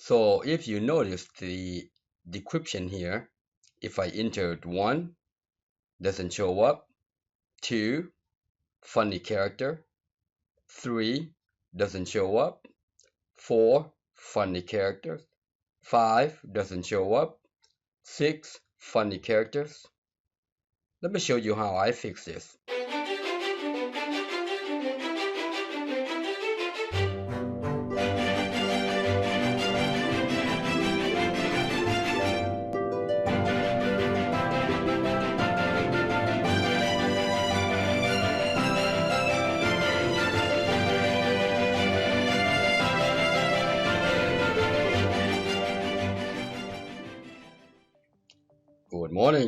So if you notice the decryption here, if I entered 1, doesn't show up, 2, funny character, 3, doesn't show up, 4, funny characters, 5, doesn't show up, 6, funny characters. Let me show you how I fix this.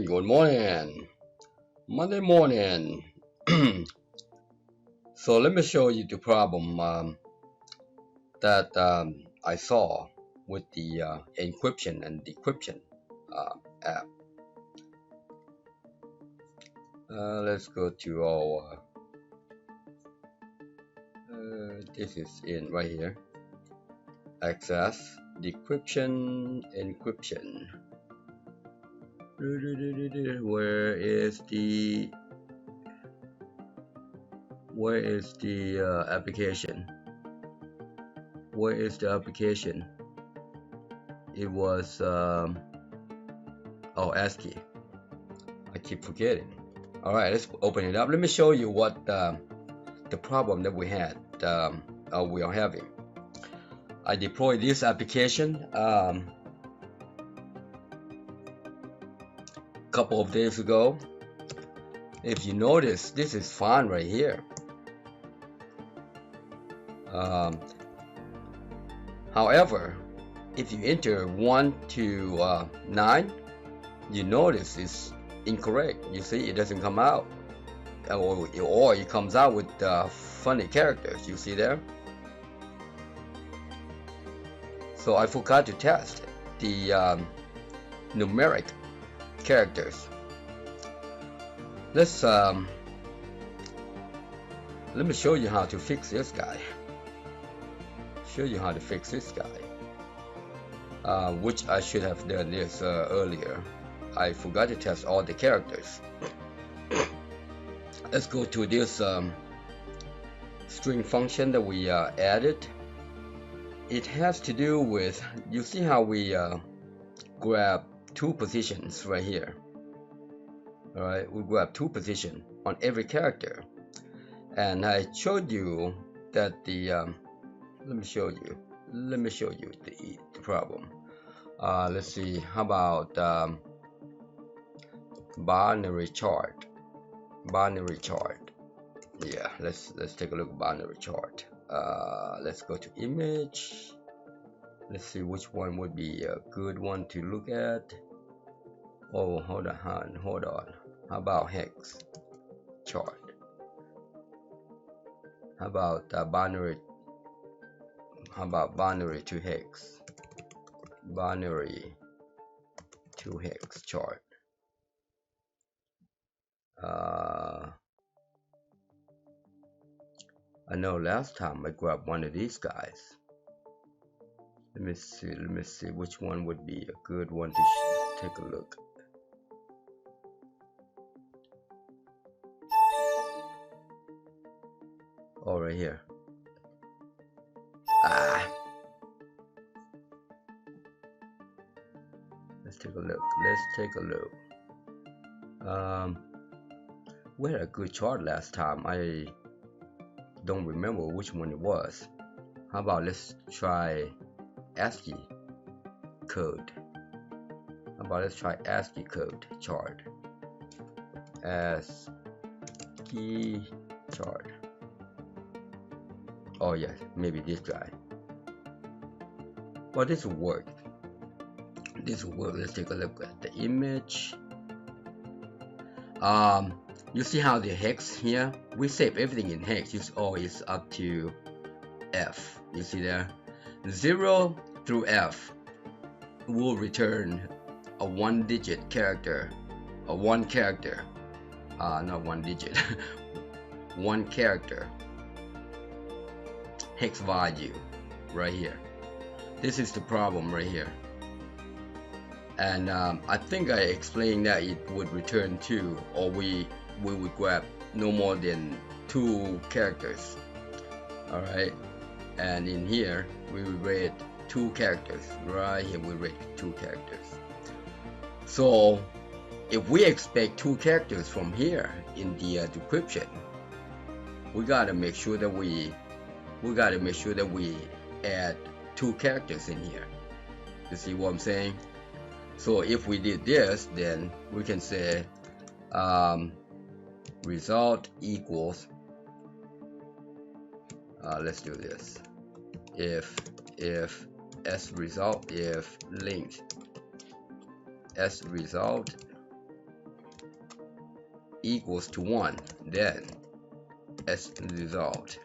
Good morning, Monday morning. So let me show you the problem that I saw with the encryption and decryption app. Let's go to our this is in right here, Access, Decryption, Encryption. Where is the application? Where is the application? It was ASCII. I keep forgetting. All right, let's open it up. Let me show you what the problem that we had we are having. I deployed this application couple of days ago. If you notice, this is fine right here. However, if you enter 1 to 9, you notice it's incorrect. You see, it doesn't come out, or it comes out with funny characters. You see there. So I forgot to test the numeric characters. Let's let me show you how to fix this guy. Which I should have done this earlier. I forgot to test all the characters. Let's go to this string function that we added. It has to do with, you see how we grab 2 positions right here. All right, we grab 2 positions on every character, and I showed you that the let me show you the problem. Let's see, how about binary chart? Yeah, let's take a look at binary chart. Let's go to image. Let's see which one would be a good one to look at. Oh, hold on. How about hex chart? How about binary? How about binary to hex? Binary to hex chart. I know last time I grabbed one of these guys. Let me see which one would be a good one to take a look. Oh, right here. Let's take a look. We had a good chart last time. I don't remember which one it was. How about let's try ASCII code. Let's try ASCII code chart. ASCII chart. Oh yeah, maybe this guy. Well, this will work. Let's take a look at the image. You see how the hex here? We save everything in hex. It's always up to F. You see there? 0 through F will return a 1-digit character, not 1 digit, 1 character hex value right here. This is the problem right here. And I think I explained that it would return 2, or we would grab no more than 2 characters. Alright, and in here we will read 2 characters. Right here we read 2 characters. So if we expect 2 characters from here in the decryption, we gotta make sure that we add 2 characters in here. You see what I'm saying? So if we did this, then we can say result equals, let's do this, if s result, if length s result equals to 1, then s result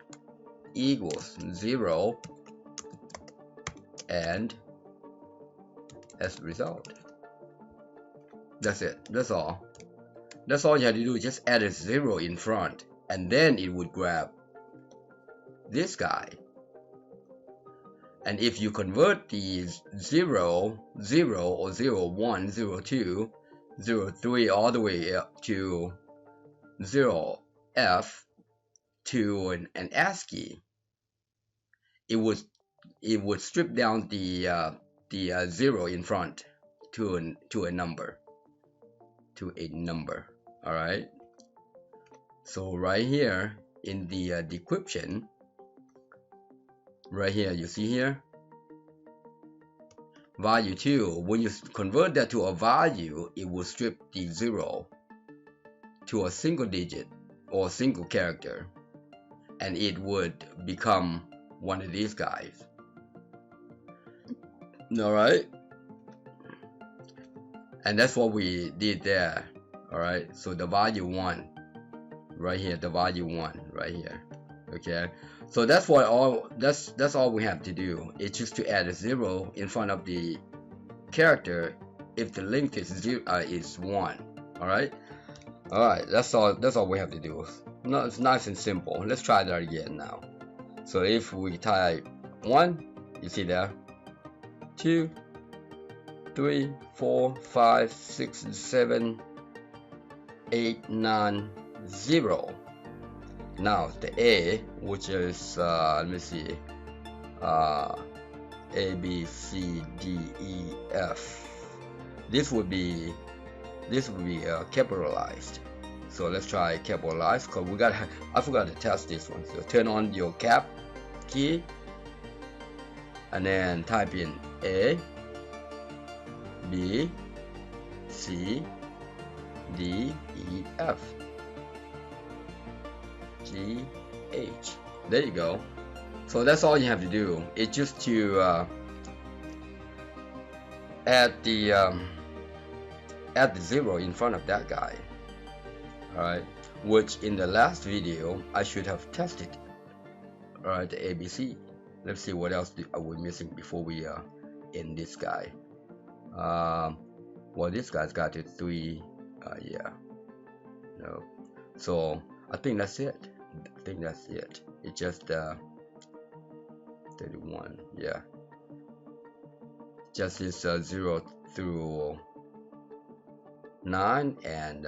equals 0 and s result. That's it. That's all. That's all you have to do. Just add a 0 in front, and then it would grab this guy. And if you convert these 0, 0 or 0, 1, 0, 2, 0, 3 all the way up to 0f to an ASCII, it would strip down the 0 in front to a number. All right. So right here in the decryption, right here, you see here, value 2. When you convert that to a value, it will strip the 0 to a single digit or a single character, and it would become one of these guys. All right. And that's what we did there. All right, so the value 1 right here, the value 1 right here. Okay, so that's all we have to do. It's just to add a 0 in front of the character if the length is 1. All right, that's all we have to do. No, it's nice and simple. Let's try that again now. So if we type 1, you see there, 2, 3, 4, 5, 6, 7, 8, 9, 0. Now the A, which is let me see, A, B, C, D, E, F. This would be capitalized. So let's try capitalized, because I forgot to test this one. So turn on your cap key and then type in A, B, C, D, E, F, G, H. There you go. So that's all you have to do. It's just to add the 0 in front of that guy. Alright, which in the last video I should have tested. Alright, the ABC. Let's see what else are we missing before we end this guy. Well, this guy's got it 3. Yeah. No. So I think that's it. It's just 31. Yeah. Just this 0 through 9 and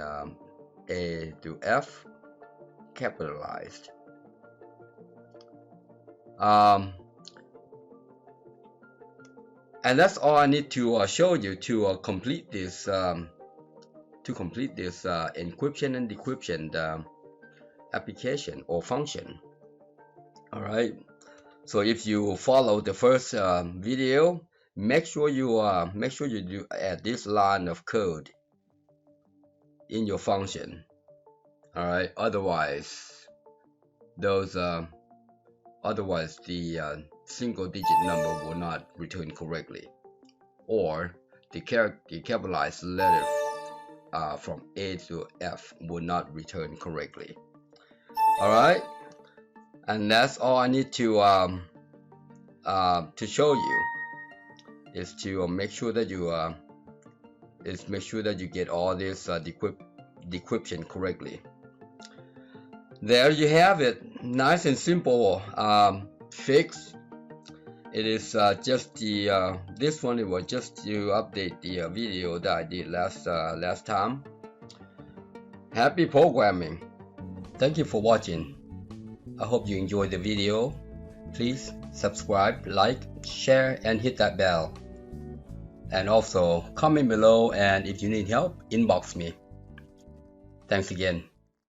A to F capitalized. And that's all I need to show you to complete this encryption and decryption application or function. All right. So if you follow the first video, make sure you do add this line of code in your function. All right. Otherwise, the single digit number will not return correctly, or the capitalized letter from A to F will not return correctly. All right, and that's all I need to show you, is to make sure that you get all this decryption correctly. There you have it, nice and simple fix. It is just the this one. It was just to update the video that I did last time. Happy programming. Thank you for watching. I hope you enjoyed the video. Please subscribe, like, share, and hit that bell. And also comment below, and if you need help, inbox me. Thanks again.